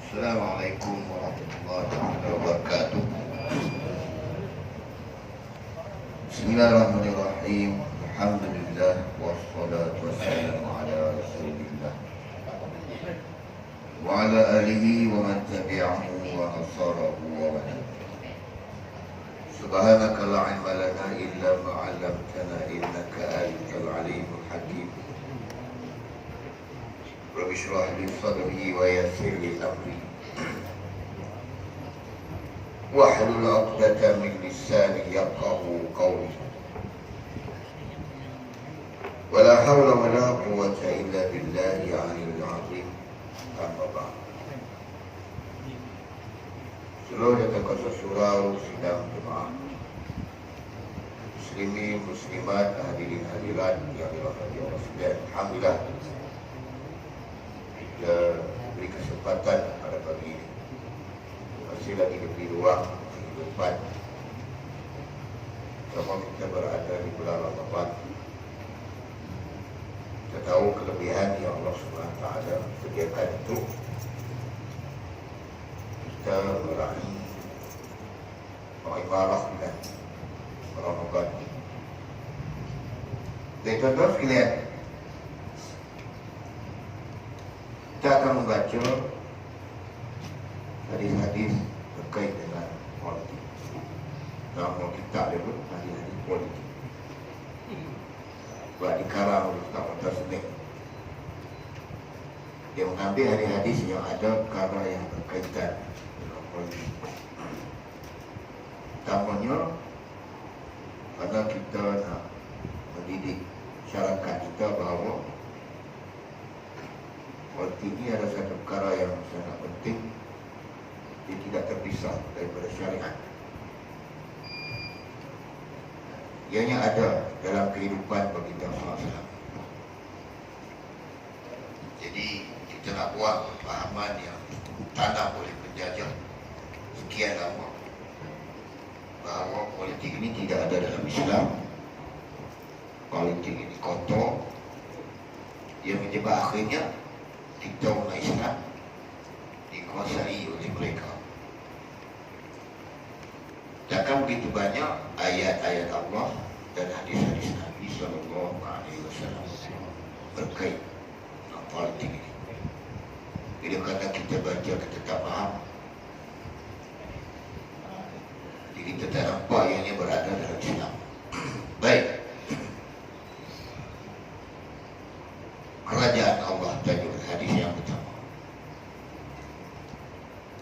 Assalamualaikum warahmatullahi wabarakatuh. Bismillahirrahmanirrahim. Alhamdulillah wassalatu wassalamu ala Rasulillah wa ala alihi wa man tabi'ahu wa nasarahu wa man. Subhanaka la ilma lana illa ma 'allamtana innaka antal alimul hakim. Rabbi shrah li sadri wa yassir li amri wahlul 'uqdatam min lisani yafqahu qawli. Wala hawla wala quwwata illa billahi 'aliyyil 'azim. Amma ba'd. Seluruh jemaah surau sidang jemaah muslimin muslimat hadirin hadirat yang dirahmati Allah sekalian. Alhamdulillah kita beri kesempatan pada pagi ini, masih lagi diberi ruang kehidupan selama kita berada di bulan Ramadan. Kita tahu kelebihan yang Allah SWT sediakan untuk kita meraih ibadah bulan Ramadan. Jadi tuan-tuan sekalian, kita akan membaca hadis-hadis terkait dengan politik. Nama kita dia pun hadis-hadis politik. Buat dikarang oleh Ustaz Mutasnik. Dia mengambil hadis-hadis yang ada perkara yang berkaitan dengan politik. Utamanya kerana kita nak mendidik masyarakat kita bahawa politik ini adalah satu perkara yang sangat penting. Dia tidak terpisah daripada syariat. Ianya ada dalam kehidupan baginda SAW. Jadi kita nak buat pemahaman yang tanam oleh penjajah sekian lama bahawa politik ini tidak ada dalam Islam. Politik ini kotor, yang menyebabkan akhirnya kita umat Islam dikuasai oleh mereka. Takkan begitu banyak ayat-ayat Allah dan hadis-hadis Nabi SAW berkait dengan politik ini. Bila kata kita baca, kita tak faham, jadi kita tak nampak ianya berada dalam Islam. Baik. Kerajaan Allah tajuk hadis yang pertama.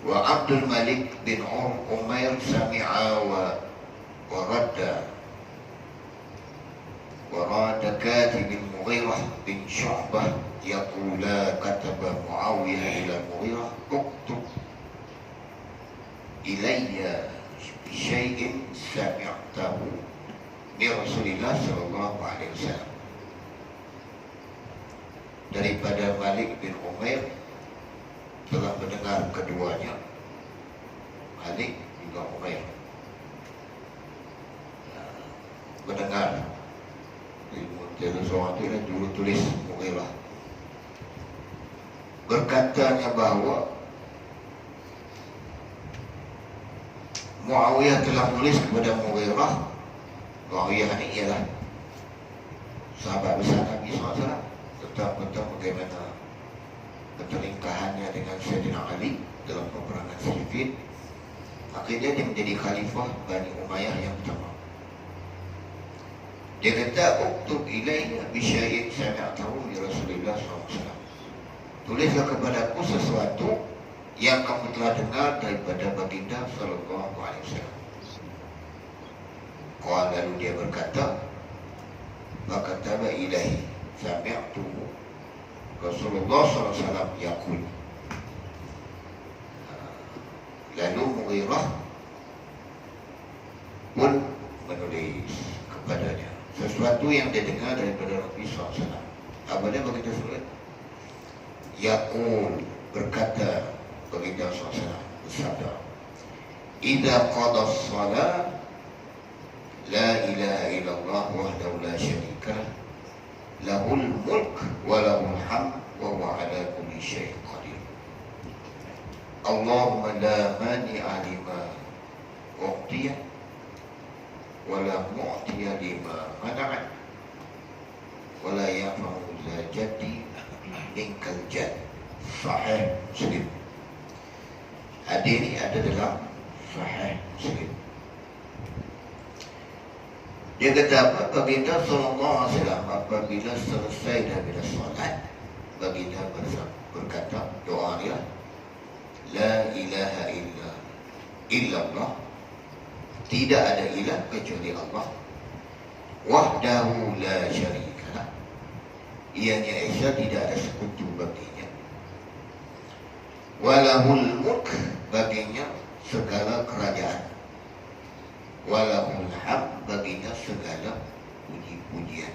Wa Abdul Malik bin Umair sami'a wa radda wa radda katib Mughirah bin Syu'bah yaqula kataba Muawiyah ila Mughirah uktub ilayya bi syai'in sami'tahu min Rasulillah sallallahu alaihi wasallam. Daripada Malik bin Umair telah mendengar keduanya, Malik juga Umair, mendengar dari seorang itu juru tulis Mughirah, berkatanya bahawa Muawiyah telah menulis kepada Mughirah. Muawiyah ini ialah sahabat besar Nabi SAW, tentang bagaimana pertelingkahannya dengan Sayyidina Ali dalam peperangan Siffin. Akhirnya dia menjadi khalifah Bani Umayyah yang pertama. Dia kata uktub ilayya bi syai'in sami'tahu min Rasulillah SAW. Tulislah kepadaku sesuatu yang kamu telah dengar daripada baginda sallallahu alaihi wasallam. Lalu dia berkata, "Makataba ilahi sami'tu Rasulullah SAW yaqul." Lalu Mughirah pun menulis kepadanya sesuatu yang dia dengar daripada Nabi SAW. Apa dia begitu surat? Yaqul, berkata baginda SAW bersabda, "Idza qada as-salat la ilaha illallah wahdahu la syarika lahul mulk wa lahul hamd wa huwa ala kulli syai'in qadir." Allahumma la mani'a lima u'tiya wa la mu'tiya lima mana'at wa la yanfa'u dzal jaddi minkal jadd. Sahih Muslim. Hadis ini ada dalam Sahih Muslim. Dia kata apa? Baginda sallallahu alaihi wasallam apabila selesai daripada solat, baginda berkata doa dia, la ilaha illallah, tidak ada ilah kecuali Allah, wahdahu la syarikalah, ianya esa tidak ada sekutu baginya, walahul mulk, baginya segala kerajaan, walahul hamd, baginya segala puji-pujian,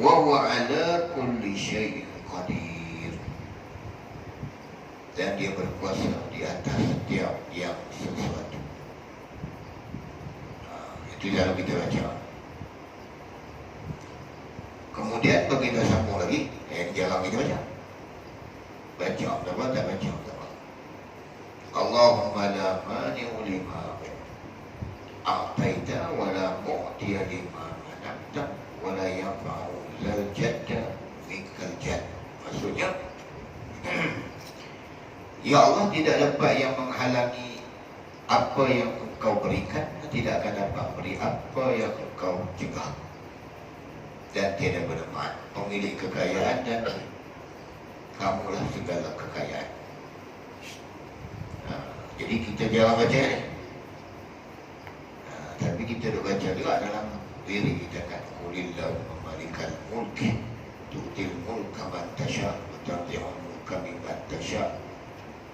wa huwa ala kulli syai'in qadir, dan dia berkuasa di atas setiap yang sesuatu. Itu dalam kita baca. Kemudian baginda sambung lagi, jangan kita baca. Baca, tak baca. Allahumma la mani'u lima a'taita wa la mu'tiya lima mana'ta wa la yanfa'u dzal jadda minkal jadd. Maksudnya, ya Allah, tidak dapat yang menghalangi apa yang engkau berikan, tidak akan dapat beri apa yang engkau cegah, dan tiada bermanfaat pemilik kekayaan, dan kamulah segala kekayaan. Jadi kita jangan baca ni. Tapi kita dah baca juga dalam diri kita kan, qulillahu malikal mulki tu'til mulka man tasha wa tanzi'ul mulka mimman tasha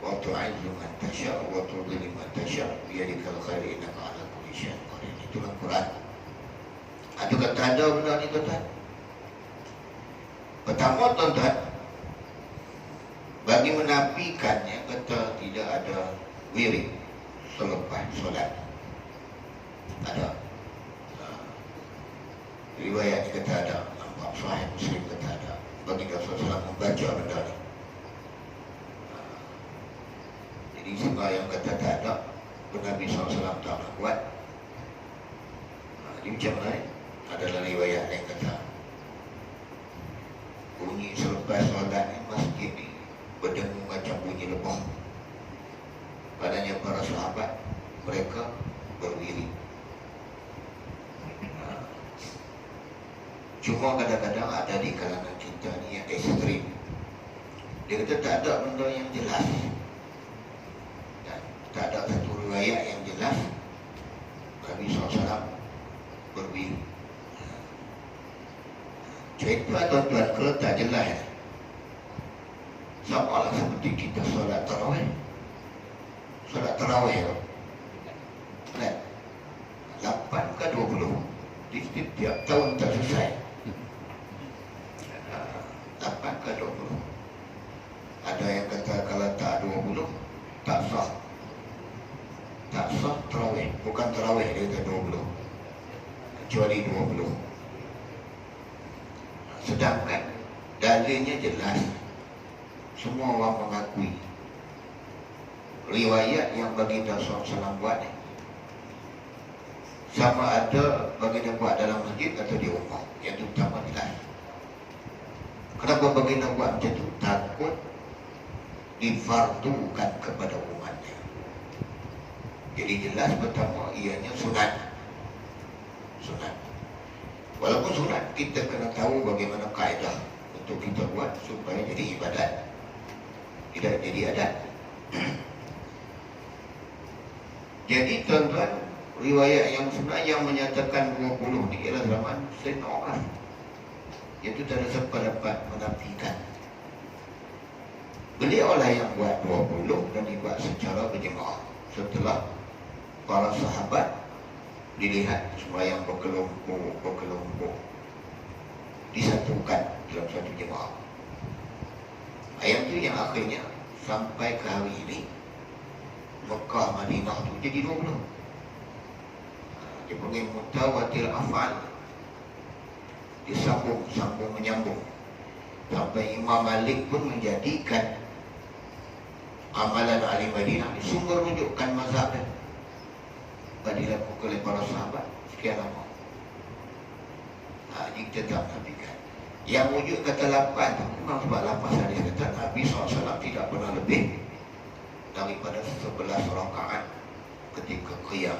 wa tu'izzu man tasha wa tudhillu man tasha biyadikal khair innaka 'ala kulli syai'in qadir. Itulah Quran. Ada kata ada benda ni tuan-tuan. Pertama tuan-tuan, bagi menafikannya kata tidak ada wirid selepas solat. Ada riwayat kata ada, nampak Sahih Muslim kata ada. Baginda SAW membaca benda ni. Jadi sembahyang kata tak ada, Nabi SAW tak nak buat. Jadi macam mana? Adalah riwayat yang kata bunyi selepas solat ni, masjid ni berdengung macam bunyi lebah. Padanya para sahabat mereka berwirid. Cuma kadang-kadang ada di kalangan kita ni yang ekstrim. Dia kata tak ada benda yang jelas, dan tak ada satu riwayat yang jelas Nabi SAW berwirid. Cerita tuan-tuan ke tak jelas, sama lah seperti kita solat tarawih. Solat tarawih kan 8 ke 20 di setiap tahun tak selesai. 8 ke 20. Ada yang kata kalau tak 20 tak sah. Tak sah tarawih. Bukan tarawih dia kata 20, kecuali 20. Sedangkan dalilnya jelas, semua orang mengakui riwayat yang baginda SAW buat ni sama ada baginda buat dalam masjid atau di rumah, yang itu utama jelas. Kenapa baginda buat macam tu? Takut difardukan kepada umatnya. Jadi jelas pertama ianya sunat. Sunat. Walaupun sunat, kita kena tahu bagaimana kaedah untuk kita buat supaya jadi ibadat, tidak jadi adat. Jadi tuan-tuan, riwayat yang sebenarnya yang menyatakan 20 ni ialah zaman Sayyidina Umar. Itu tak ada siapa dapat menafikan. Beliau lah yang buat 20 dan dibuat secara berjemaah. Setelah para sahabat dilihat sembahyang berkelompok disatukan dalam satu jemaah. Ayat itu yang akhirnya sampai ke hari ini Mekah Madinah tu jadi 20. Dia panggil mutawatir afal. Dia sambung menyambung sampai Imam Malik pun menjadikan amalan ahli Madinah ni sumber rujukkan mazhab dia dilakukan oleh para sahabat sekian lama. Ini kita tak nafikan. Yang wujud kata 8 tu memang sebab 8 hadis kata Nabi SAW tidak pernah lebih daripada 11 rakaat ketika qiyam.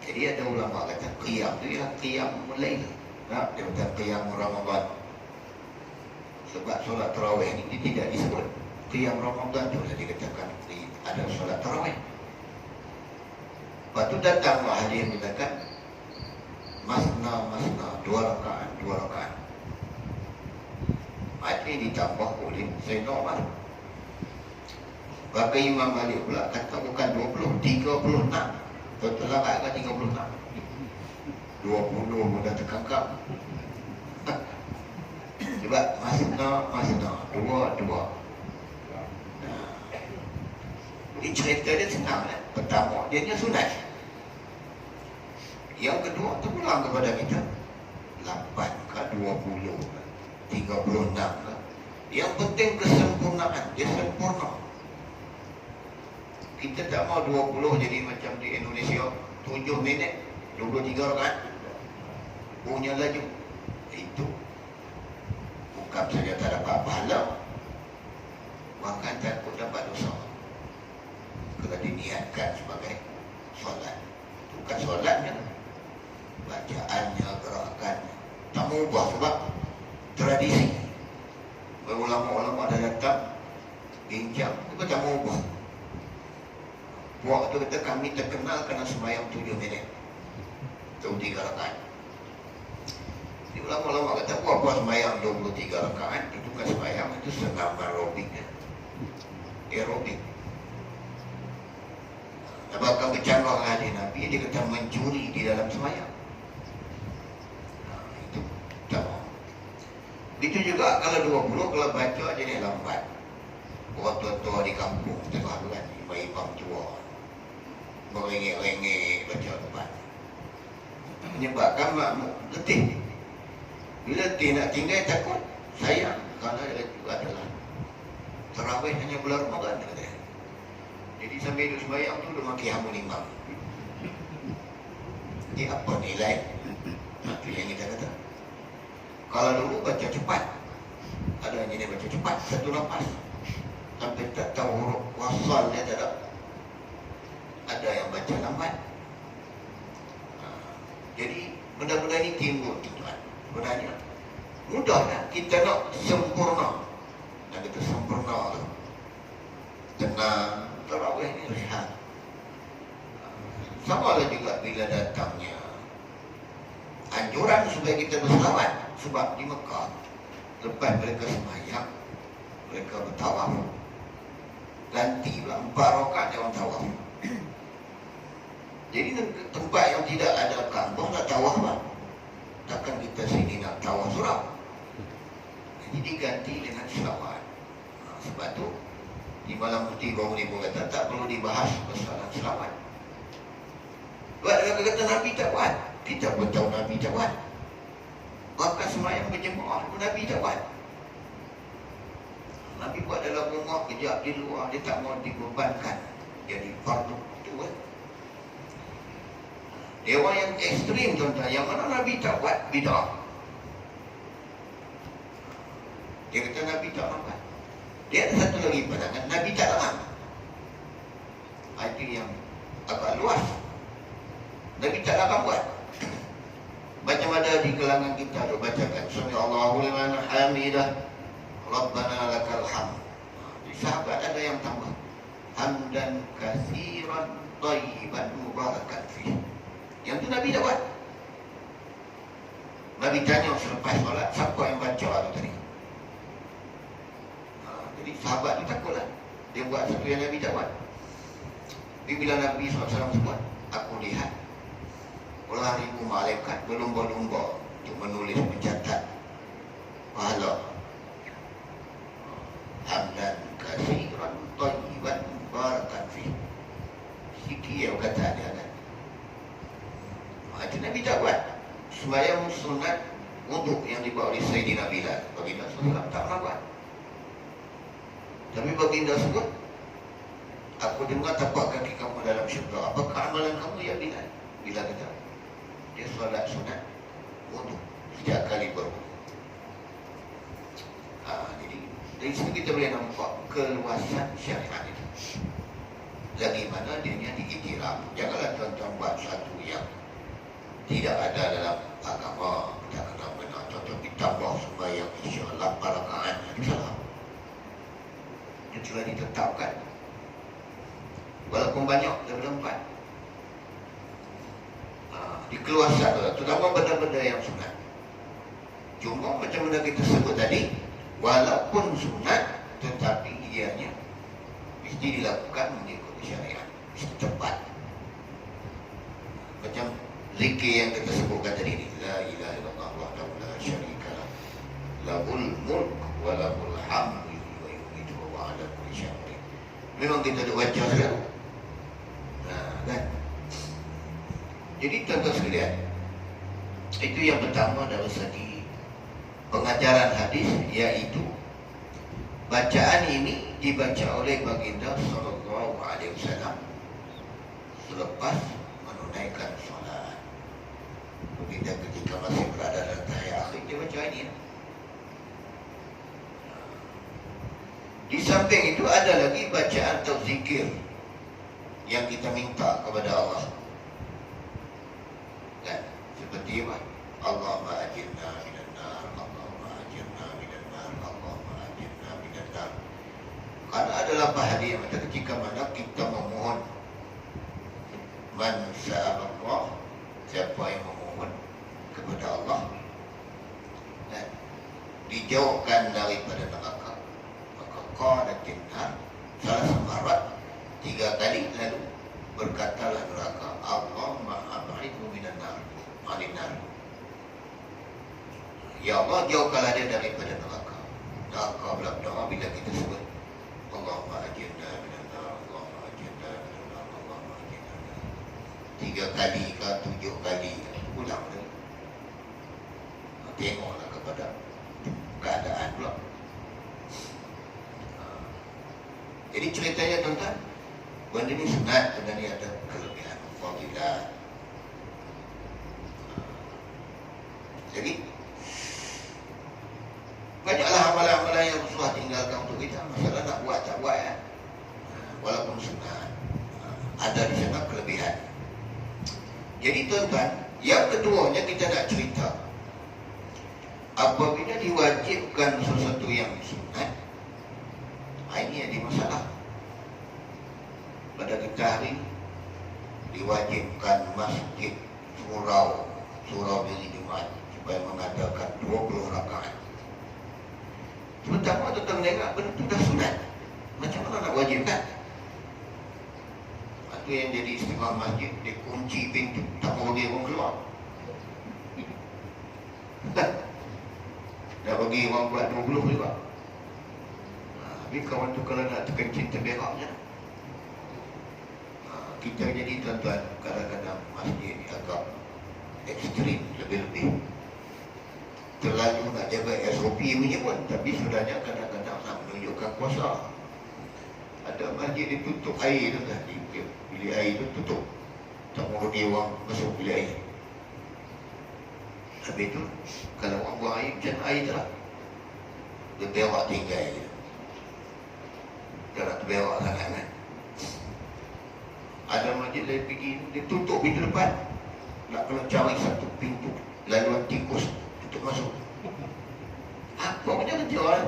Jadi ada ulama kata qiyam tu ialah qiyam lail. Dia kata qiyam Ramadan. Sebab solat tarawih ni dia tidak disebut qiyam Ramadan tu, dia dikatakan ada solat tarawih. Lepas tu datanglah hadis yang mengatakan masna, 2 rakaat. Ini ditambah oleh Sayyidina Umar. Bahkan Imam Malik pula kata bukan 20, 36. Betul lah kan 36. 20 mudah terkangkap. Sebab masna, 2. Ini cerita dia senang kan? Pertama, dia sunat. Yang kedua, terpulang kepada kita 8 ke 20 ke 36 ke. Yang penting kesempurnaan. Dia sempurna. Kita tak mau 20 jadi macam di Indonesia 7 minit 23 rakaat punya laju. Itu bukan saja tak dapat pahala, bahkan takut dapat dosa kalau diniatkan sebagai solat. Bukan solatnya, bacaannya, gerakannya tak mengubah sebab tradisi. Ulama-ulama dah datang bincang, itu tak mengubah. Waktu kata kami terkenal kerana sembahyang 7 minit 23 rakaat. Jadi ulama-ulama kata buat sembahyang 23 rakaat itu bukan sembahyang, itu senam aerobik. Aerobik. Bahkan bercanggah hadis Nabi, dia kata mencuri di dalam sembahyang. Itu tak mau. Itu juga kalau 20, kalau baca jadi lambat. Orang tua-tua di kampung tengah tu kan, imam tua merengek-rengek baca lebat, menyebabkan makmum letih. Bila letih nak tinggal takut sayang, kerana itu adalah tarawih hanya bulan Ramadan katanya. Jadi sambil duduk sembahyang tu dia maki hamun imam. Jadi apa nilai? Itu yang kita kata. Kalau dulu baca cepat, ada yang ini baca cepat satu nafas sampai tak tahu huruf wasal dia tak ada. Ada yang baca lambat. Jadi benda-benda ini timbul tuan. Sebenarnya mudah kan? Kita nak sempurna. Dan kita sempurna tu tenang, tarawih ni rehat. Sama lah juga bila datangnya anjuran supaya kita berselawat. Sebab di Mekah lepas mereka sembahyang, mereka bertawaf. Ganti pula 4 rakaat dia orang tawaf. Jadi tempat yang tidak ada Kaabah nak tawaf apa? Takkan kita sini nak tawaf surau. Jadi diganti dengan selawat. Sebab tu di malam putih bangun ibu kata tak perlu dibahas masalah selawat. Buat kata Nabi tak buat. Kita pun tahu Nabi tak buat. Bahkan sembahyang berjemaah pun Nabi tak buat. Nabi buat dalam rumah, kejap di luar, dia tak mau dibebankan jadi fardu. Itu kan dewa yang ekstrim tuan-tuan, yang mana Nabi tak buat bid'ah. Dia kata Nabi tak lambat. Dia ada satu lagi pandangan, Nabi tak lama. Itu yang agak luas. Nabi tak lama buat. Macam ada di kalangan kita tu bacakan Sami'allahu liman hamidah Rabbana lakal hamd. Di sahabat ada yang tambah hamdan katsiran thayyiban mubarakan fi. Yang tu Nabi tak buat. Nabi tanya selepas solat, siapa yang baca tu tadi? Jadi sahabat tu takutlah. Dia buat satu yang Nabi tak buat. Tapi bila Nabi SAW sebut, aku lihat puluhan ribu malaikat berlumba-lumba untuk menulis, mencatat pahala. Hamdan katsiran thayyiban mubarakan fi. Sikit yang kata dia kan. Itu Nabi tak buat. Sembahyang sunat wuduk yang dibawa oleh Sayyidina Bilal, Baginda SAW tak pernah buat. Tapi baginda sebut, aku dengar tapak kaki kamu dalam syurga. Apakah amalan kamu ya Bilal? Bilal kata, dia solat sunat wudu setiap kali berwudu. Jadi dari sini kita boleh nampak keluasan syariat itu. Lagi mana dia diiktiraf. Janganlah tuan-tuan buat satu yang tidak ada dalam agama. Kita kena benar. Contoh ditambah sembahyang insya-Allah 8 rakaat. Itu salah. Itu telah ditetapkan. Walaupun banyak daripada 4. Dikeluarkan, terutama benda-benda yang sunat. Cuma macam mana kita sebut tadi, walaupun sunat, tetapi ianya mesti dilakukan mengikut syariat, mesti tepat. Macam zikir yang kita sebutkan tadi ni, la ilaha illallah wahdahu la syarika lah, lahul mulk wa lahul hamdu wa yumiitu wa huwa ala kulli syai'in qadir. Memang kita ada baca selalu. Kan? Jadi tuan-tuan sekalian, itu yang pertama dari segi pengajaran hadis, iaitu bacaan ini dibaca oleh baginda sallallahu alaihi wasallam selepas menunaikan solat. Baginda ketika masih berada dalam tahiyat akhir, dia baca ini. Di samping itu ada lagi bacaan atau zikir yang kita minta kepada Allah. Dan seperti apa? Allahumma ajirna minan nar, Allahumma ajirna minan nar, Allahumma ajirna minan nar. Karena adalah bahagia maka ketika mana kita memohon, man sa'alallah, siapa yang memohon kepada Allah dan dijauhkan daripada neraka, maka qadatin nar salah semarat 3 kali, lalu berkatalah neraka, Allahumma ab'idhu minan nar, malin nar. Ya Allah, jauhkanlah dia daripada neraka. Neraka berdoa bila kita sebut Allahumma ajirna minan nar, Allahumma ajirna minan nar, Allahumma ajirna minan nar. 3 kali ke 7 kali ulang lagi. Tengoklah kepada keadaan pula. Jadi ceritanya tuan-tuan, benda ni sunat, benda ni ada kelebihan fadilah. Jadi banyaklah amalan-amalan yang Rasulullah tinggalkan untuk kita. Masalah nak buat tak buat ya. Walaupun sunat, ada di sana kelebihan. Jadi tuan-tuan, yang keduanya kita nak cerita, apabila diwajibkan sesuatu yang sunat, ini ada masalah. Pada kita hari diwajibkan masjid surau diri Jumaat supaya mengadakan 20 rakaat. Terutama tentang mereka benda itu dah sunat. Macam mana nak wajibkan? Itu yang jadi istimewa masjid, dia kunci pintu, tak mau dia pun keluar. Dah bagi orang buat 20 juga. Tapi kawan tu kalau nak tekan cinta beraknya, kita jadi tuan-tuan kadang-kadang masjid ni agak ekstrim, lebih-lebih terlalu nak jaga SOP punya pun. Tapi sebenarnya kadang-kadang nak menunjukkan kuasa. Ada masjid ditutup air tu dah, bilik air tu tutup, tak mahu dia orang masuk bilik air. Habis tu kalau orang buang air, macam air tu lah, dia berak tinggal je. Dia nak terberak sangat kan. Ada masjid lain pergi, dia tutup pintu depan, nak kena cari satu pintu laluan tikus untuk masuk. Apa punya kerja kan?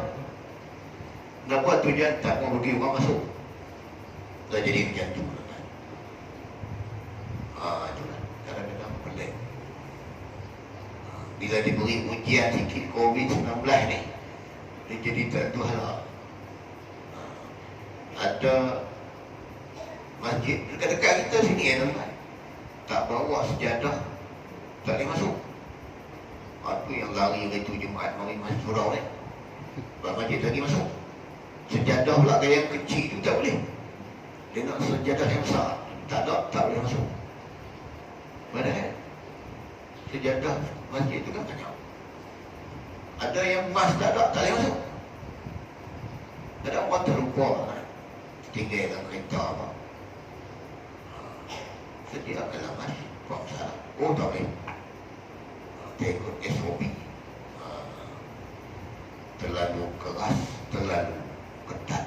Nak buat tujuan tak mau bagi orang masuk. Dah jadi macam tu kan. Itulah kadang-kadang pelik. Bila diberi ujian sikit COVID-19 ni, dia jadi tak tu hal. Ada masjid dekat-dekat kita sini ya tuan-tuan, tak bawa sejadah tak boleh masuk. Itu yang lari itu Jumaat mari masuk surau ni, masjid lagi masuk. Sejadah pula yang kecil itu tak boleh. Dia nak sejadah yang besar, tak boleh masuk. Padahal sejadah masjid itu kan banyak. Ada yang emas tak boleh masuk. Kadang orang terlupa kan? Tinggal dalam kereta apa. Sediakanlah mas, buat salah. Oh tak boleh. Dia ikut SOP. Terlalu keras, terlalu ketat.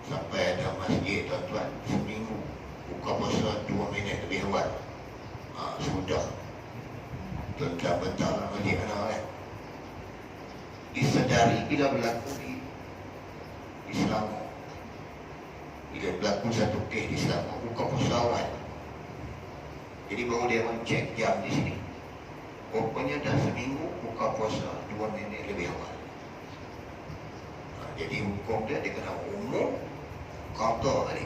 Sampai ada masjid tuan-tuan, seminggu buka puasa 2 minit lebih awal. Sudah bentar-bentar masjid mana kan. Disedari bila berlaku di Selangor. Bila berlaku satu kes di Selangor, buka puasa awal. Jadi baru dia mencek jam di sini. Rupanya dah seminggu buka puasa 2 minit lebih awal. Jadi hukum dia kena umum kata tadi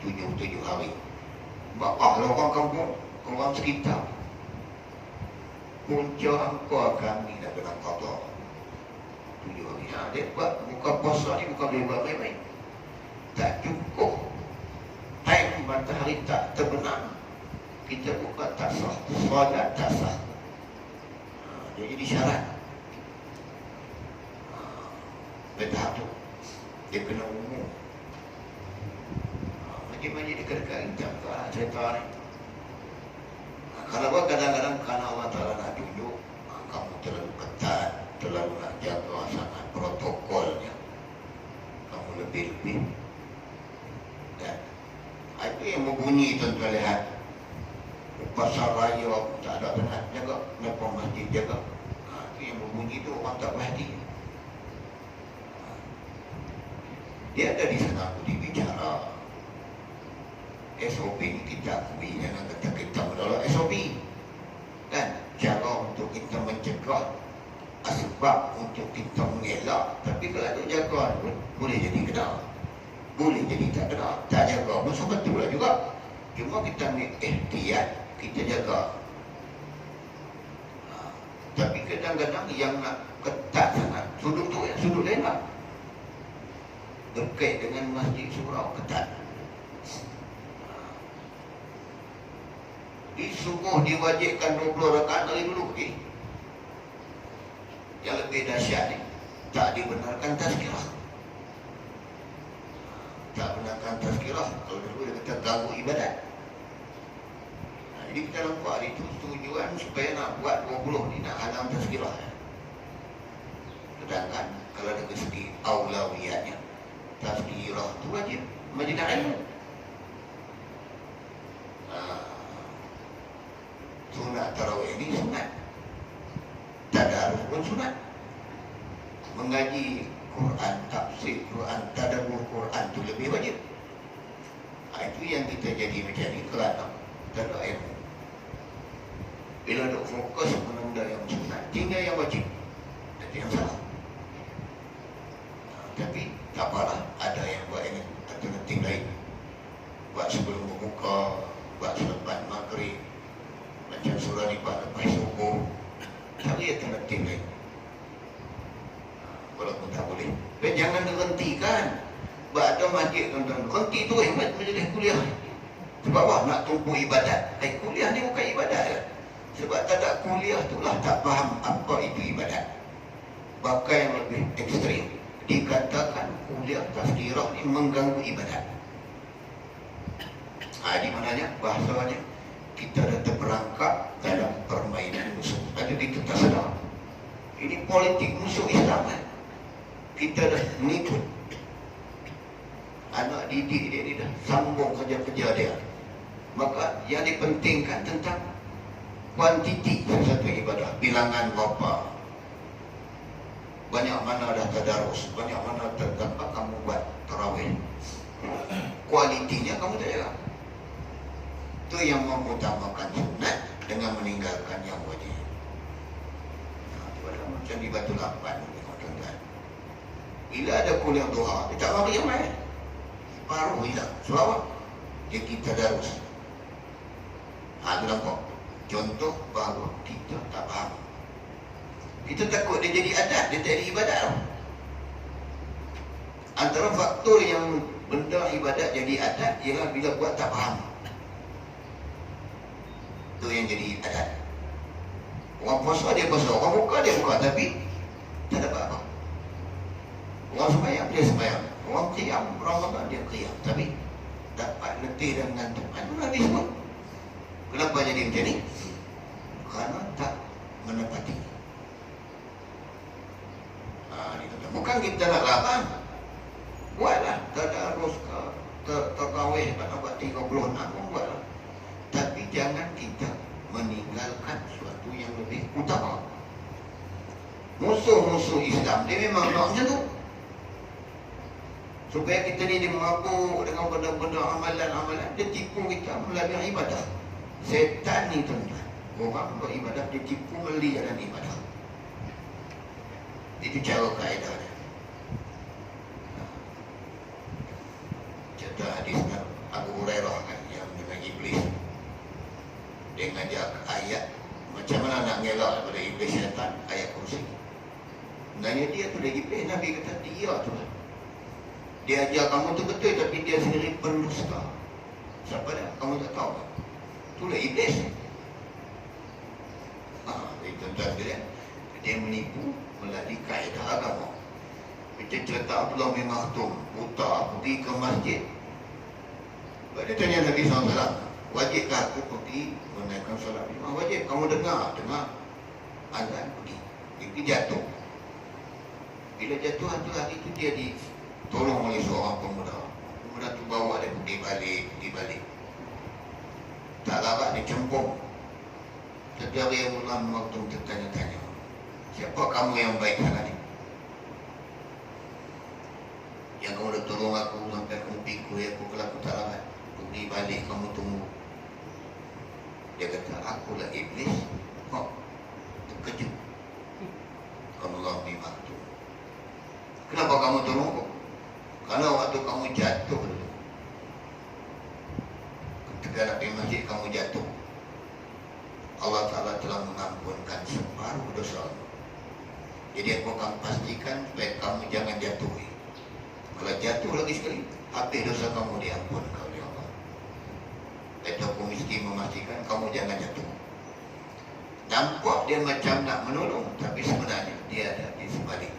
7 hari. Kalau orang kampung, orang sekitar, punca angka kami dah kena kata 7 hari. Dia buat buka puasa ni bukan boleh buat baik-baik. Tak cukup. Time matahari tak terbenam, kita buka tak sah, solat tak sah. Dia jadi syarat. Bertahap tu dia kena umum. Macam-macam dekat-dekat kita cerita ni. Kalau kadang-kadang kerana Allah Ta'ala nak tunjuk, kamu terlalu ketat, terlalu nak jaga sangat protokolnya, kamu lebih-lebih. Dan itu yang berbunyi tuan-tuan lihat. Pasar raya tak ada kena jaga, kenapa masjid jaga. Itu yang berbunyi tu orang tak berhati. Dia ada di sana aku dibicara SOP ni kita akui. Jangan kata kita menolak SOP kan, cara untuk kita mencegah, sebab untuk kita mengelak. Tapi kalau tu jaga boleh jadi kena, boleh jadi tak kena. Tak jaga pun betul lah juga. Cuma kita ambil ikhtiar, kita jaga. Tapi kadang-kadang yang nak ketat sangat, sudut tu ya, sudut lain lah. Berkait dengan masjid surau ketat. Disuruh diwajibkan 20 rakaat dari dulu pergi. Yang lebih dahsyat ni, tak dibenarkan tazkirah. Tak benarkan tazkirah. Kalau dulu dia kata ganggu ibadat. Jadi kita nampak itu tujuan supaya nak buat 20 ni, nak halang tazkirah. Sedangkan kalau dari segi aulawiyatnya, tazkirah itu wajib. Majlis ilmu. Sunat tarawih ini sunat. Tadarus pun sunat. Mengaji Quran, tafsir Quran, tadabbur Quran itu lebih wajib. Itu yang kita jadi macam ni kerana tak ada ilmu. Bila ada fokus menunda yang sunat, tinggal yang wajib. Jadi yang salah. Tapi tak apalah, ada yang buat ini alternatif lain. Buat sebelum berbuka, buat selepas maghrib, macam surah lipat lepas subuh. Cari alternatif lain. Walaupun tak boleh. Dan jangan dihentikan. Sebab ada masjid tuan-tuan, henti tu hebat majlis kuliah. Sebab apa? Nak tumpu ibadat. Kuliah ni bukan ibadat kan? Sebab tak ada kuliah tu lah tak faham apa itu ibadat. Bahkan yang lebih ekstrim, dikatakan kuliah tazkirah ni mengganggu ibadat. Di mananya bahasanya kita dah terperangkap dalam permainan musuh. Ada kita tak sedar. Ini politik musuh Islam kan? Kita dah mengikut. Anak didik dia ni dah sambung kerja-kerja dia. Maka yang dipentingkan tentang kuantiti satu ibadah, bilangan berapa, banyak mana dah tadarus, banyak mana terdapat kamu buat tarawih. Kualitinya kamu tak jaga. Itu yang mengutamakan sunat dengan meninggalkan yang wajib. Macam di Batu Lapan, tuan-tuan. Bila ada kuliah duha, dia tak bagi yang lain. Baru hilang. Sebab dia kita darus. Itu nampak. Contoh bahawa kita tak faham. Kita takut dia jadi adat, dia tak jadi ibadat. Antara faktor yang benda ibadat jadi adat ialah bila buat tak faham. Itu yang jadi adat. Orang puasa dia puasa, orang buka dia buka. Tapi tak dapat apa. Orang sembahyang dia sembahyang, orang qiyam Ramadan dia qiyam, tapi dapat letih dan ngantuk. Itu Nabi sebut. Kenapa jadi macam ni? Kerana tak menepati. Bukan kita nak larang, buatlah tadarus ke tarawih pada buat 36 buatlah. Tapi jangan kita meninggalkan sesuatu yang lebih utama. Musuh-musuh Islam dia memang nak macam tu, supaya kita ni dia mabuk dengan benda-benda amalan-amalan. Dia tipu kita melalui ibadah. Setan ni tuan-tuan, orang beribadah dia tipu melalui jalan ibadah. Itu cara kaedah dia. Contoh hadis Abu Hurairah kan, yang dengan iblis. Dia ngajak ayat macam mana nak ngelak daripada iblis syaitan, ayat kursi. Sebenarnya dia tu lagi iblis. Nabi kata dia tu lah. Dia ajar kamu tu betul, tapi dia sendiri pendusta. Siapa dah? Kamu tak tahu. Itulah iblis. Jadi tuan-tuan sekalian, dia menipu melalui kaedah agama. Kita cerita Abdullah bin Maktum buta pergi ke masjid. Dia tanya Nabi SAW, wajibkah aku pergi menaikkan solat? Wajib. Kamu dengar azan pergi. Dia jatuh. Bila jatuh hari itu dia ditolong oleh seorang pemuda. Pemuda tu bawa dia pergi balik. Tak larat dia cempung. Setiap hari yang Abdullah bin Maktum tertanya-tanya, siapa kamu yang baik sangat ni? Yang kamu dah tolong aku sampai aku pikul aku, kalau aku tak larat pergi balik, kamu tunggu. Dia kata, akulah iblis. Terkejut Allah bin Maktum. Kenapa kamu tolong aku? Kerana waktu kamu jatuh dulu, ketika nak pergi masjid kamu jatuh, Allah Ta'ala telah mengampunkan separuh dosa. Jadi aku akan pastikan supaya kamu jangan jatuh. Kalau jatuh lagi sekali, habis dosa kamu diampunkan oleh Allah. Itu aku mesti memastikan kamu jangan jatuh. Nampak dia macam nak menolong, tapi sebenarnya dia ada di sebalik.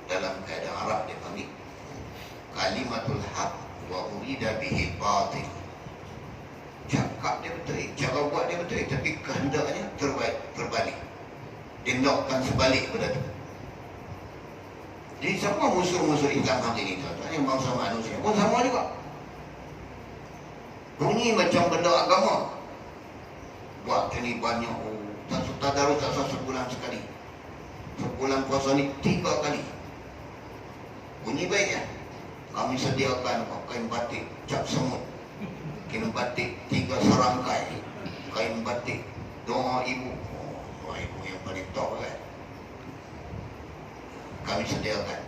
Dalam keadaan Arab dia panggil kalimatul haq wa urida bihi batil. Cakap dia betul, cara buat dia betul, tapi kehendaknya terbalik. Dia nakkan sebalik pada tu. Jadi semua musuh-musuh Islam hari ini tuan-tuan, yang bangsa manusia pun sama juga. Bunyi macam benda agama. Buat ni banyak, tadarus tak sah sebulan sekali. Sebulan puasa ni 3 kali. Bunyi baik ya. Kami sediakan kain batik cap semut, kain batik 3 serangkai, kain batik doa ibu. Doa ibu yang paling top kan. Kami sediakan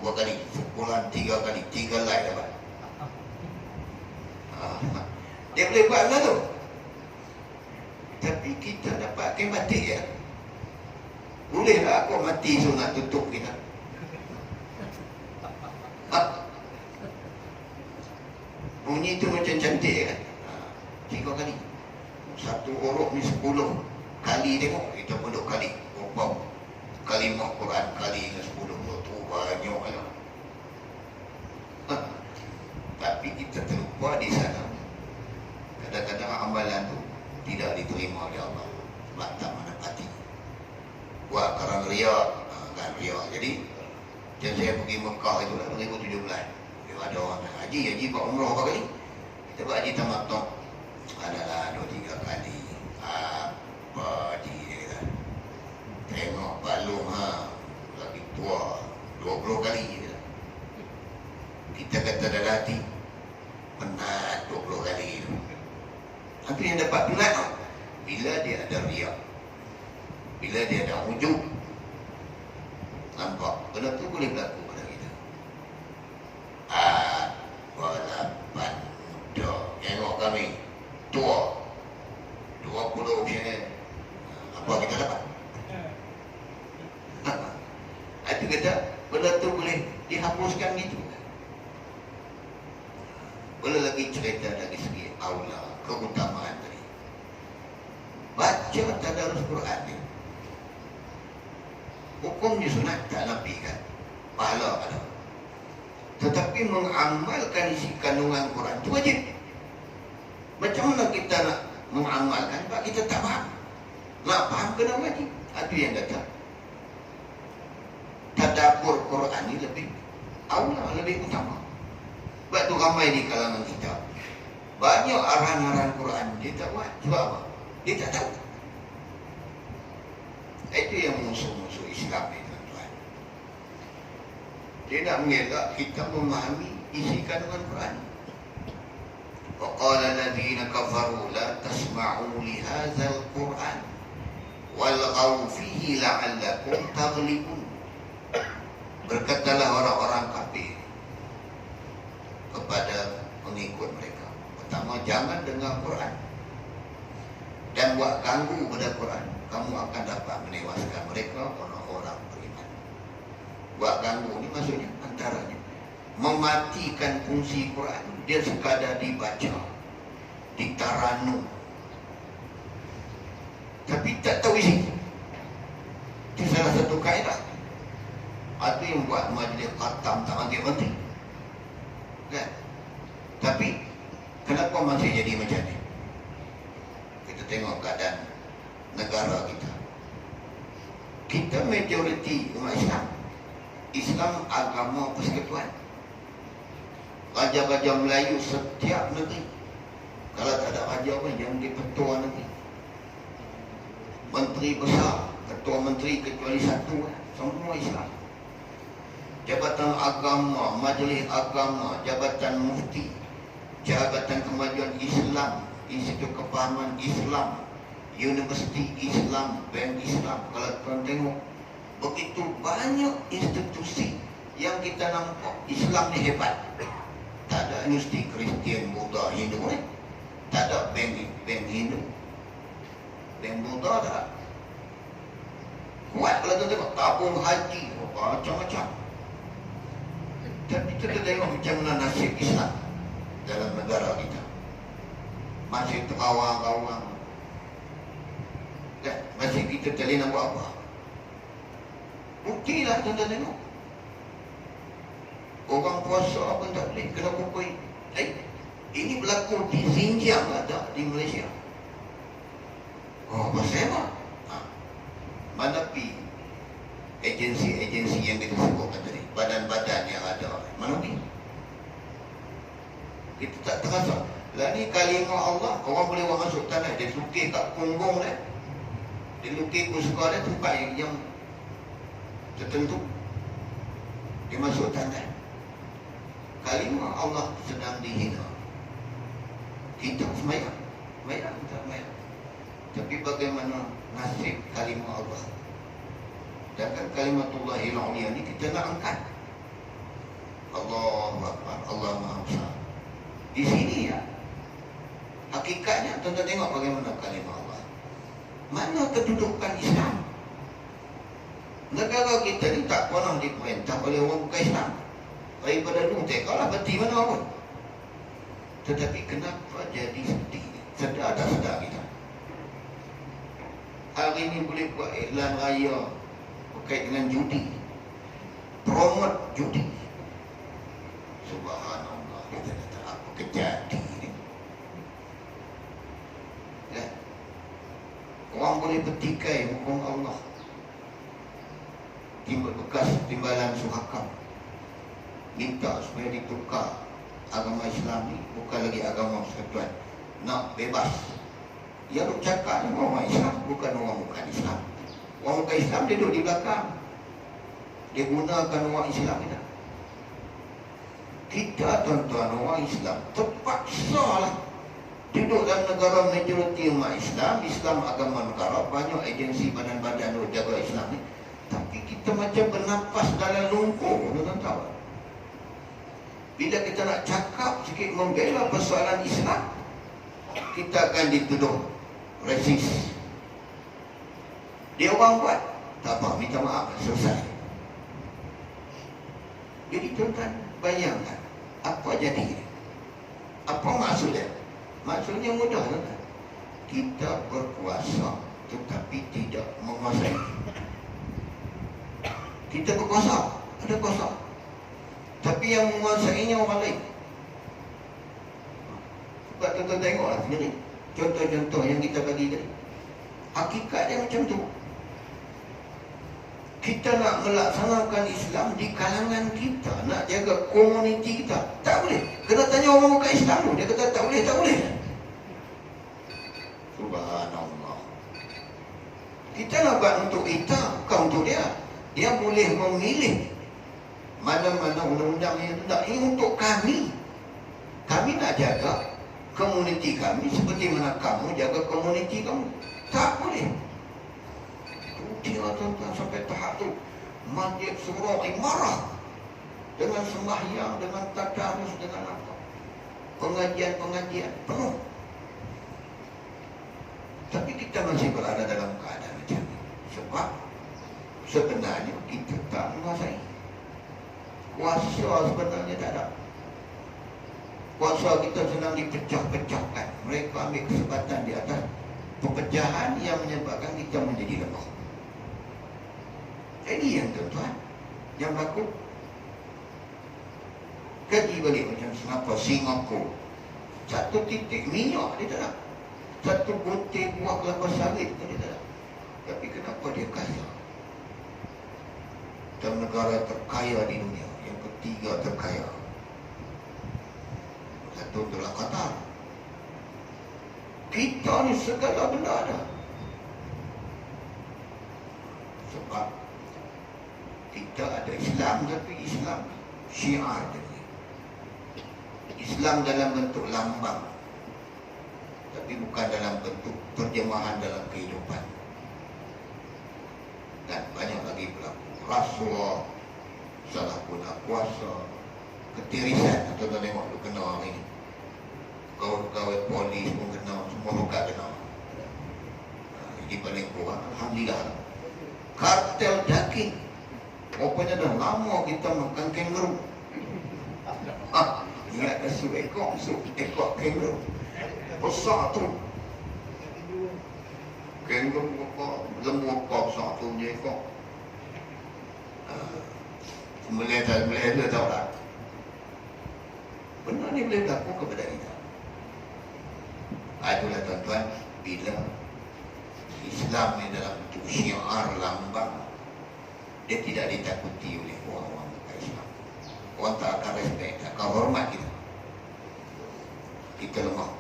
berapa kali? Sebulan 3 kali, 3 like dapat. Dia boleh buat lah tu. Tapi kita dapat kain batik ya. Bolehlah aku mati sunat tutup kita. Bunyi tu macam cantik kan. 3 kali. Satu orok ni 10 kali tengok. Kita pun 2 kali. Berapa kalimah Quran kali dengan 10 tu banyak lah. Tapi kita terlupa di sana. Kadang-kadang amalan tu tidak diterima oleh Allah sebab tak menepati. Buat kerana riak, kan riak. Jadi macam saya pergi Mekah itu lah 2017. Ada orang haji buat umrah berapa kali? Kita buat haji tamattu' adalah 2-3 kali. Apa haji dia kata? Tengok balung lagi tua 20 kali je. Kita kata dalam hati penat 20 kali tu. Tapi yang dapat penat bila dia ada riak, bila dia ada ujub. Nampak? Benda tu boleh berlaku pada kita. Walapan muda. Tengok kami tua 20 macam ni. Apa kita dapat? Itu kata benda tu boleh dihapuskan gitu. Boleh lagi cerita dari segi aula, keutamaan tadi. Baca tadarus Quran ni. hukumnya sunat, tak nafikan pahala ada. Tetapi mengamalkan isi kandungan Quran itu wajib. Macam mana kita nak mengamalkan? Sebab kita tak faham. Nak faham kena wajib. Itu yang kata tadabbur Quran ni lebih awal, lebih utama. Sebab tu ramai di kalangan kita banyak arahan-arahan Quran dia tak buat. Sebab apa? Dia tak tahu. Itu yang musuh-musuh Islam ni, tuan-tuan. Dia nak mengelak kita memahami isi kandungan Quran. وَقَالَ الَّذِينَ كَفَرُوا لَا تَسْمَعُوا لِهَذَا الْقُرْآنِ وَالْغَوْا فِيهِ لَعَلَّكُمْ تَغْلِبُونَ. Berkatalah orang-orang kafir kepada pengikut mereka, pertama, jangan dengar Quran dan buat ganggu pada Quran, kamu akan dapat menewaskan mereka, orang-orang beriman. Buat ganggu ni maksudnya antaranya mematikan fungsi Quran. Dia sekadar dibaca, ditaranum, tapi tak tahu isi. Itu salah satu kaedah. Ada yang buat majlis khatam tak mati-mati, kan? Tapi kenapa masih jadi macam ni? Kita tengok keadaan negara kita. Kita majoriti umat Islam. Islam agama persekutuan. Raja-raja Melayu setiap negeri, kalau tak ada raja pun yang dia ketua negeri. Menteri besar, ketua menteri kecuali satu, semua Islam. Jabatan agama, majlis agama, jabatan mufti, Jabatan Kemajuan Islam, Institut Kepahaman Islam, Universiti Islam, Bank Islam. Kalau tuan tengok, begitu banyak institusi yang kita nampak Islam ni hebat. Tak ada universiti Kristian, Buddha, Hindu ni. Tak ada bank Hindu, bank Buddha tak. Kuat kalau tuan tengok tabung haji, macam-macam. Tapi kita tengok macam mana nasib Islam dalam negara kita. Masih terawang-rawang, kan? Masih kita tak boleh nak buat apa. Buktilah tuan-tuan tengok, orang puasa pun tak boleh, kena pukul. Ini berlaku di Xinjiang, ada di Malaysia. Oh, pasal apa? Mana pi agensi-agensi yang kita sebutkan tadi, badan-badan yang ada, mana pi? Kita tak terasa. Lah ni kalimah Allah, orang boleh buat masuk tanah, dia lukis kat punggung dia. Dia lukis pun suka dia tempat yang tertentu. Dia masuk tanah. Kalimah Allah sedang dihina. Kita semayang, kita semayang. Tapi bagaimana nasib kalimah Allah? Dan kalimatullah al-uliyah ni kita nak angkat. Allahu Akbar, Allah Maha Besar. Di sini ya, hakikatnya tuan-tuan tengok bagaimana kalimah Allah. Mana kedudukan Islam? Negara kita ni tak pernah diperintah oleh orang bukan Islam. Daripada dulu tekalah peti mana pun. Tetapi kenapa jadi seperti ini? Sedar tak sedar kita? Hari ini boleh buat iklan raya berkait dengan judi, promote judi. Subhanallah, kita kata apa kejadi ni, ya? Orang boleh petikai hukum Allah, bekas timbalan suhakam, minta supaya ditukar agama Islam ni bukan lagi agama persekutuan, nak bebas. Yang cakap ni orang Islam, bukan orang bukan Islam. Orang bukan Islam dia duduk di belakang, dia gunakan orang Islam kita. Kita tuan-tuan orang Islam terpaksa lah duduk dalam negara majoriti umat Islam, Islam agama negara, banyak agensi badan-badan untuk jaga Islam ni. Tapi kita macam bernafas dalam lumpur, tuan-tuan tahu. Bila kita nak cakap sikit membela persoalan Islam, kita akan dituduh resis. Dia orang buat, tak apa, minta maaf, selesai. Jadi tuan-tuan bayangkan apa jadi. Apa maksudnya? Maksudnya mudah, tuan-tuan. Kita berkuasa tetapi tidak menguasai. Kita berkuasa, ada kuasa. Tapi yang menguasainya orang lain. Sebab tuan-tuan tengoklah sendiri contoh-contoh yang kita bagi tadi. Hakikat dia macam tu. Kita nak melaksanakan Islam di kalangan kita, nak jaga komuniti kita, tak boleh. Kena tanya orang bukan Islam tu, dia kata tak boleh, tak boleh. Subhanallah. Kita nak buat untuk kita, bukan untuk dia. Dia boleh memilih mana-mana undang-undang yang tidak. Ini untuk kami. Kami nak jaga komuniti kami seperti mana kamu jaga komuniti kamu. Tak boleh. Dia tuan-tuan sampai tahap tu Masjid Surah marah dengan sembahyang, dengan tadarus, dengan apa, pengajian-pengajian penuh. Tapi kita masih berada dalam keadaan macam ni. Sebab sebenarnya kita tak menguasai. Kuasa sebenarnya tak ada. Kuasa kita sedang dipecah-pecahkan. Mereka ambil kesempatan di atas pepecahan yang menyebabkan kita menjadi lemah. Jadi yang tuan-tuan, yang berlaku, kaji balik macam Singapura. Singapura, satu titik minyak dia tak ada, satu butir buah kelapa sawit pun dia tak ada. Tapi kenapa dia kaya? Dan negara terkaya di dunia, yang ketiga terkaya. Satu adalah Qatar. Kita ni segala benda ada. Sebab kita ada Islam, tapi Islam syiar tadi. Islam dalam bentuk lambang, tapi bukan dalam bentuk terjemahan dalam kehidupan. Dan banyak lagi berlaku rasuah, salah guna kuasa, ketirisan. Tuan-tuan tengok tu kena hari ni. Pegawai polis pun kena, semua buka kena. Jadi paling kurang, alhamdulillah. Kartel daging, rupanya dah lama kita makan kangaroo. Ingat dah sup ekor kangaroo besar tu. Kangaroo apa, lembu apa besar tu punya ekor. Sembelih dia tahu tak? Benda ni boleh berlaku kepada kita. Itulah tuan-tuan, bila Islam ni dalam bentuk syiar lambang, dia tidak ditakuti oleh orang-orang bukan Islam. Orang tak akan respect, tak akan hormat kita. Kita lemah.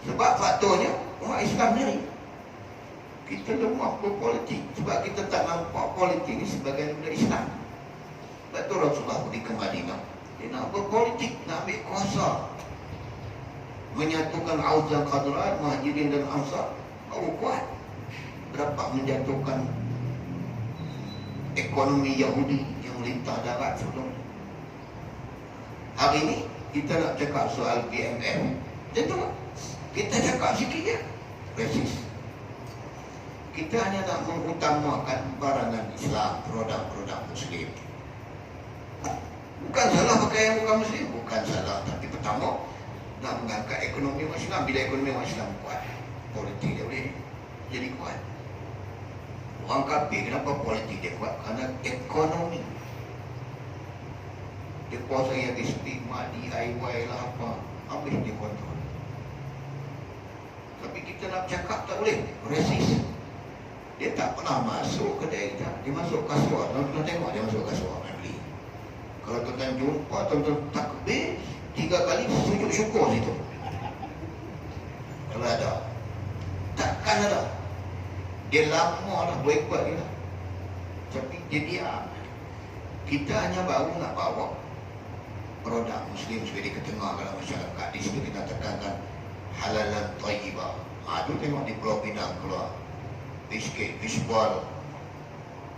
Sebab faktornya umat Islam ni kita lemah berpolitik. Sebab kita tak nampak politik ni sebagai benda Islam. Sebab tu Rasulullah pergi ke Madinah, dia nak berpolitik, nak ambil kuasa, menyatukan Aus dan Khazraj, Muhajirin dan Ansar. Baru kuat dapat menjatuhkan ekonomi Yahudi yang melintah darat sebelum. Hari ini kita nak cakap soal PMM, tentu kita cakap sikit je, resis. Kita hanya nak mengutamakan barangan Islam, produk-produk Muslim. Bukan salah pakai yang bukan Muslim, bukan salah. Tapi pertama, nak mengangkat ekonomi orang Islam. Bila ekonomi orang Islam kuat, politik dia boleh jadi kuat. Orang kafir, kenapa politik dia kuat? Kerana ekonomi. Dia kuasai habis stigma, DIY lah apa, habis dia kontrol. Tapi kita nak cakap tak boleh, resist. Dia tak pernah masuk kedai kita. Dia masuk kasuar. Tuan-tuan tengok dia masuk kasuar, main beli. Kalau tuan-tuan jumpa, tuan-tuan takbir 3 kali sujud syukur situ. Kalau ada, takkan ada. Dia lama lah boykot dia. Tapi dia diam. Kita hanya baru nak bawa produk Muslim supaya diketengah dalam masyarakat. Di situ kita tekankan halalan thayyibah. Itu tengok di Pulau Pinang keluar biskit, fishball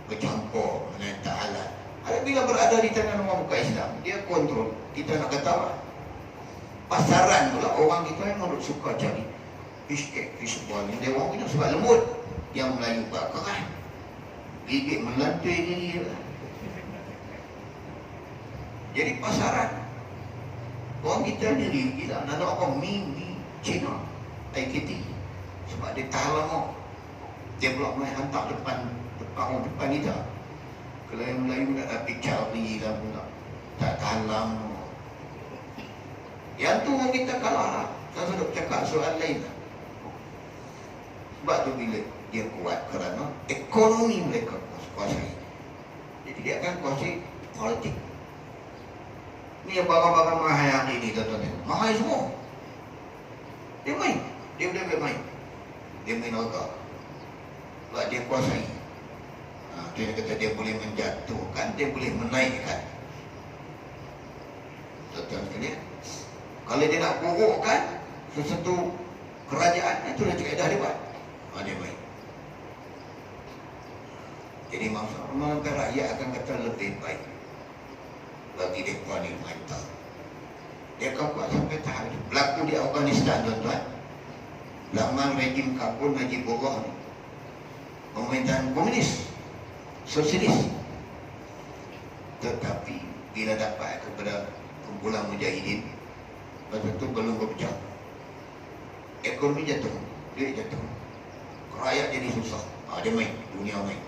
bercampur dengan tak halal. Ada bila berada di tangan orang bukan Islam, dia kontrol. Kita nak kata apa? Pasaran pula orang kita memang suka cari biskit, fishball. Dia orang punya sebab lembut. Yang Melayu bakaran, gigit melantai diri. Jadi pasaran orang kita ni gila. Nak ada apa mi Cina, IKT. Sebab dia tahan lama. Dia pula main hantar depan kita. Kalau yang Melayu nak api cari lah pula. Tak tahan lama. Yang tu kita kalah lah. Saya sudah cakap soal lain lah. Sebab tu bila dia kuat kerana ekonomi mereka kuasai. Jadi dia akan kuasai politik. Ni yang barang-barang mahal hari ni tuan-tuan. Mahal semua. Dia main. Dia boleh main. Dia main harga. Sebab dia kuasai. Dia kata dia boleh menjatuhkan, dia boleh menaikkan. Tuan-tuan sekalian, kalau dia nak burukkan sesuatu kerajaan, itu dah cakap dah dia buat. Dia main. Jadi maksudnya rakyat akan kata lebih baik bagi mereka ni mantap. Dia akan buat sampai tahap itu. Berlaku di Afghanistan tuan-tuan. Zaman rejim Kabul Najibullah ni, pemerintahan komunis, sosialis. Tetapi bila dapat kepada kumpulan mujahidin, masa itu belum berpecah, ekonomi jatuh, duit jatuh, rakyat jadi susah. Dia main, dunia main.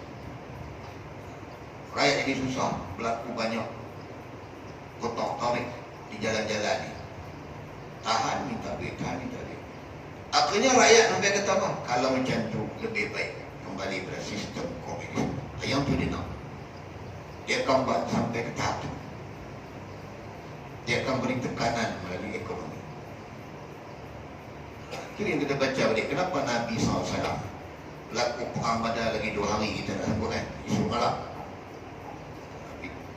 Rakyat jadi susah, berlaku banyak kotak tarik di jalan-jalan ni. Tahan minta duit, tahan minta duit. Akhirnya rakyat sampai kata apa? Kalau macam tu lebih baik kembali pada sistem komunis. Yang tu dia nak. Dia akan buat sampai ke tahap tu. Dia akan beri tekanan melalui ekonomi. Itu yang kita baca balik. Kenapa Nabi SAW berlaku perang Badar lagi 2 hari kita nak sambut kan? Isu malam.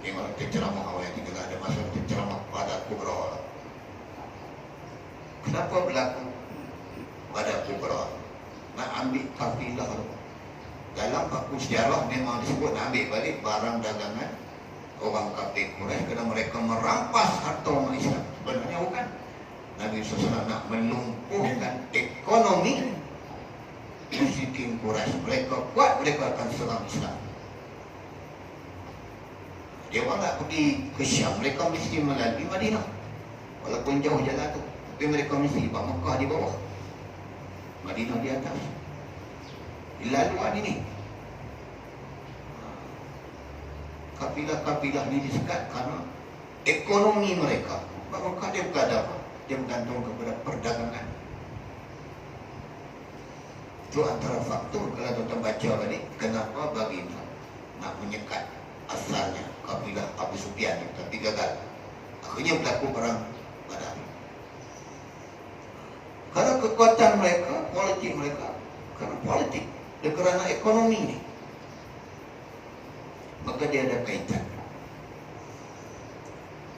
Tengok terceramah awal kita ada masa terceramah Badar Kubra. Kenapa berlaku Badar Kubra? Nak ambil kafilah. Dalam baku sejarah memang disebut nak ambil balik barang dagangan orang kafir Quraisy kerana mereka merampas harta orang Islam. Sebenarnya bukan. Nabi SAW nak melumpuhkan ekonomi musyrikin Quraisy. Mereka kuat, mereka akan serang Islam. Dia orang tak pergi ke Syam, mereka mesti melalui Madinah. Walaupun jauh jalan tu, tapi mereka mesti buat Mekah di bawah, Madinah di atas. Laluan ini kafilah-kafilah ni disekat kerana ekonomi mereka. Maka dia bukan ada apa, dia bergantung kepada perdagangan. Itu antara faktor kalau tuan-tuan baca balik kenapa baginda nak menyekat asalnya kafilah Abu Sufyan, tapi gagal. Akhirnya berlaku perang Badar. Kerana kekuatan mereka, politik mereka, kerana politik dan kerana ekonomi ni, maka dia ada kaitan.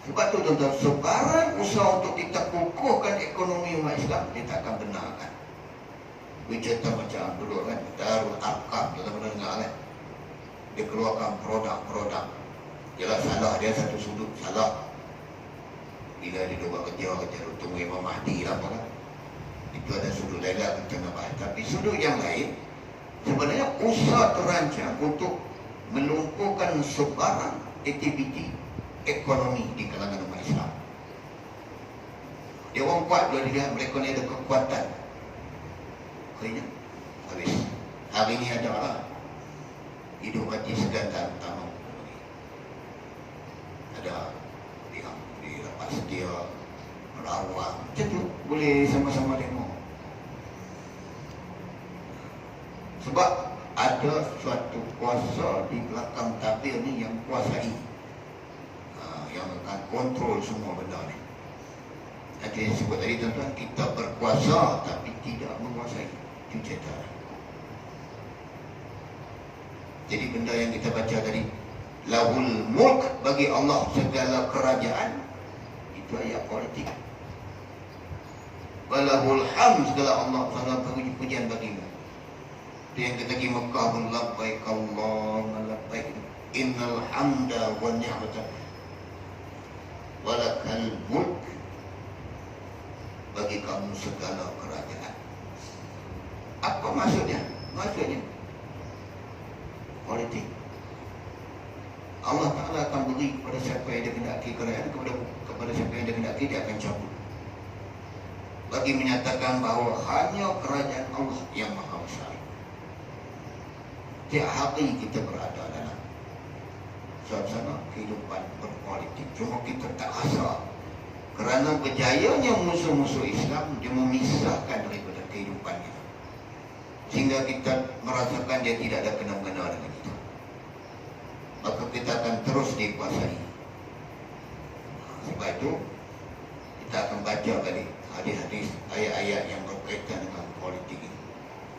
Sebab tu tuan-tuan, sebarang usaha untuk kita kukuhkan ekonomi umat Islam, dia tak akan benarkan. Contoh macam dulu kan, Darul Arqam, tuan-tuan pernah dengar kan? Dia keluarkan produk-produk. Jelas salah, dia satu sudut salah. Bila dia buat kerja tunggu Imam Mahdi lah kan. Itu ada sudut lain lah kita nak bahas. Tapi sudut yang lain, sebenarnya usaha terancang untuk melumpuhkan sebarang aktiviti ekonomi di kalangan umat Islam. Dia orang kuat bila dilihat mereka ni ada kekuatan. Akhirnya habis. Hari ni ada lah hidup mati segan dalam utama. Ada dilepas dia merawang. Macam tu boleh sama-sama demo. Sebab ada suatu kuasa di belakang tabir ni yang kuasai, yang akan kontrol semua benda ni. Nanti saya sebut tadi tuan-tuan, kita berkuasa tapi tidak menguasai. Itu cerita. Jadi benda yang kita baca tadi, lahul mulk, bagi Allah segala kerajaan, itu ayat politik. Walahul hamd, segala Allah segala pujian bagimu. Itu yang kita pergi Mekah pun, labbaik Allahumma labbaik, innal hamda wa ni'mata walakal mulk, bagi kamu segala kerajaan. Apa maksudnya? Maksudnya politik. Allah Ta'ala akan beri kepada siapa yang dia kendaki kerajaan, kepada siapa yang dia kendaki dia akan cabut. Bagi menyatakan bahawa hanya kerajaan Allah yang maha besar. Tiap hari kita berada dalam suasana kehidupan berpolitik. Cuma kita tak rasa kerana berjayanya musuh-musuh Islam, dia memisahkan daripada kehidupan kita, sehingga kita merasakan dia tidak ada kena-mengena dengan kita. Maka kita akan terus dikuasai. Sebab itu kita akan baca tadi hadis-hadis, ayat-ayat yang berkaitan dengan politik ini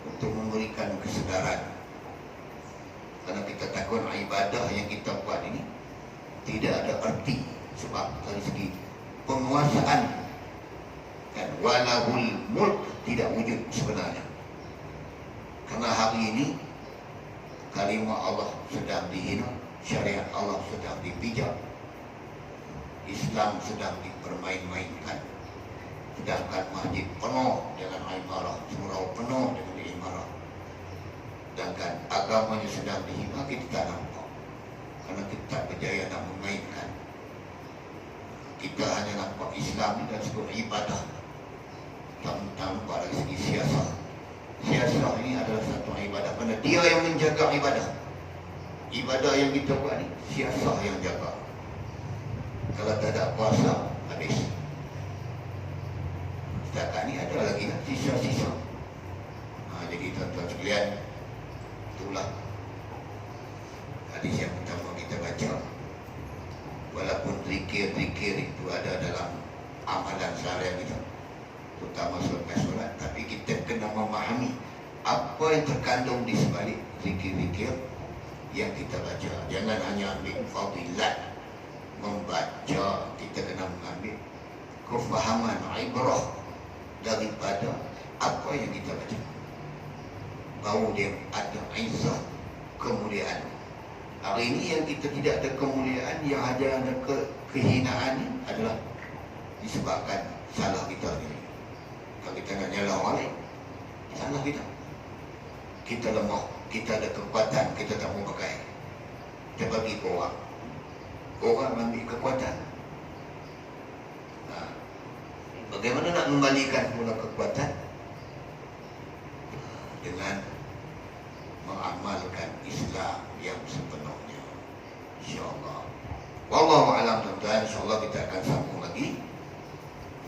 untuk memberikan kesedaran. Karena kita takut ibadah yang kita buat ini tidak ada arti, sebab dari segi penguasaan dan walahul mulk tidak wujud sebenarnya. Karena hari ini kalimah Allah sedang dihina, syariat Allah sedang dipijak, Islam sedang dipermain-mainkan. Sedangkan masjid penuh dengan imarah, surau penuh dengan imarah. Sedangkan agamanya sedang dihina, kita tak nampak. Karena kita tak berjaya nak memainkan. Kita hanya nampak Islam dan sebuah ibadah. Tak nampak dari segi siasah. Siasah ini adalah satu ibadah, kerana dia yang menjaga ibadah. Ibadah yang kita buat ni, siasah yang jaga. Kalau tak ada kuasa, habis. Setakat ni ada lagi lah, sisa-sisa. Jadi tuan-tuan sekalian, itulah hadis yang pertama kita baca. Walaupun zikir-zikir itu ada dalam amalan seharian kita, terutama selepas solat, tapi kita kena memahami apa yang terkandung di sebalik zikir-zikir yang kita baca. Jangan hanya ambil fadilat membaca, kita kena mengambil kefahaman, ibrah daripada apa yang kita baca. Baru dia ada izzah, kemuliaan. Hari ini yang kita tidak ada kemuliaan, yang ada kehinaan adalah disebabkan salah kita ni. Kalau kita nak nyalah orang lain, salah kita. Kita lemah, kita ada kekuatan, kita tak mau pakai. Kita bagi ke orang. Orang ambil kekuatan. Bagaimana nak mengembalikan pula kekuatan? Dengan mengamalkan Islam yang sepenuhnya, insyaAllah. Wallahu a'lam tuan-tuan. InsyaAllah kita akan sambung lagi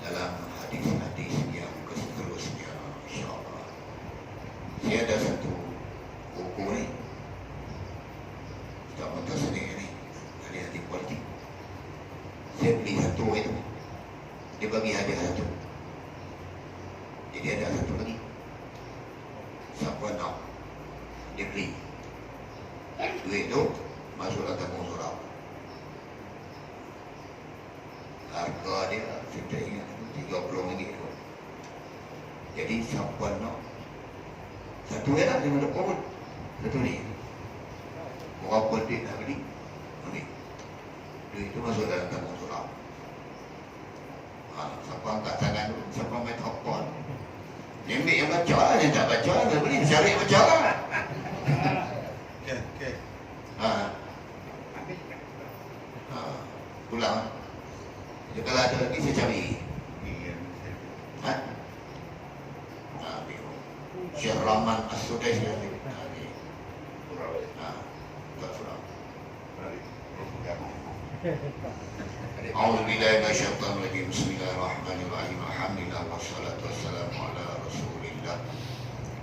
dalam hadis-hadis yang seterusnya, insyaAllah. Saya ada satu buku ni, tak mentah sendiri ni, hadis-hadis politik. Saya beli satu itu, dia bagi hadiah satu. Jadi ada satu lagi, siapa nak, dia beli. Duit tu masuk dalam tabung surau. Harga dia, saya ingat, RM30 tu. Jadi siapa nak, satu ya lah, dia ada korun. Satu ni, berapa duit nak beli? Ni, duit tu masuk dalam tabung surau. Siapa angkat tangan dulu, siapa main telefon, dia ambil yang baca lah, yang tak baca lah, dia beli, cari baca lah. Okay. Pulang. Jadi kalau ada lagi saya cari. Syekh Rahman As-Sudais. A'udzu billahi minasyaitonir rajim. Bismillahirrahmanirrahim. Alhamdulillah wassalatu wassalamu ala Rasulillah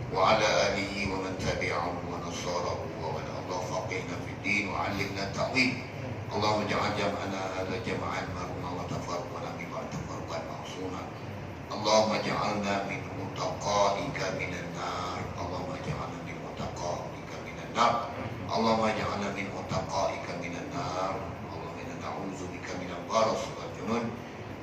wa ala alihi wa man tabi'ahu wa nasarahu wa man Allah faqihna fid din wa 'allimna ta'wil. Allahumma ja'al jam'ana hadha jam'an marhuma wa tafarraqana min ba'd tafarruqan ma'suna. Allahumma ja'alna min mutaqaika minan nar. Allahumma ja'alna min mutaqaika minan nar. Allahumma ja'alna min mutaqaika minan nar. Allahumma inna na'udzubika minal baras wal junun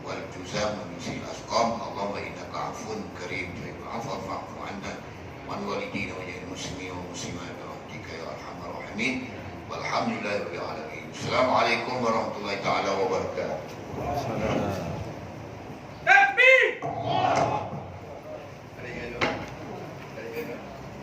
wal juzam min sil asqam. Allahumma innaka 'afuwun karim tuhibbul 'afwa fa'fu 'anna wa 'an walidina wa jami'il muslimin wa muslimat bi rahmatika ya arhamar rahimin. Walhamdulillahi rabbil alamin. Assalamualaikum warahmatullahi taala wabarakatuh. Takbir!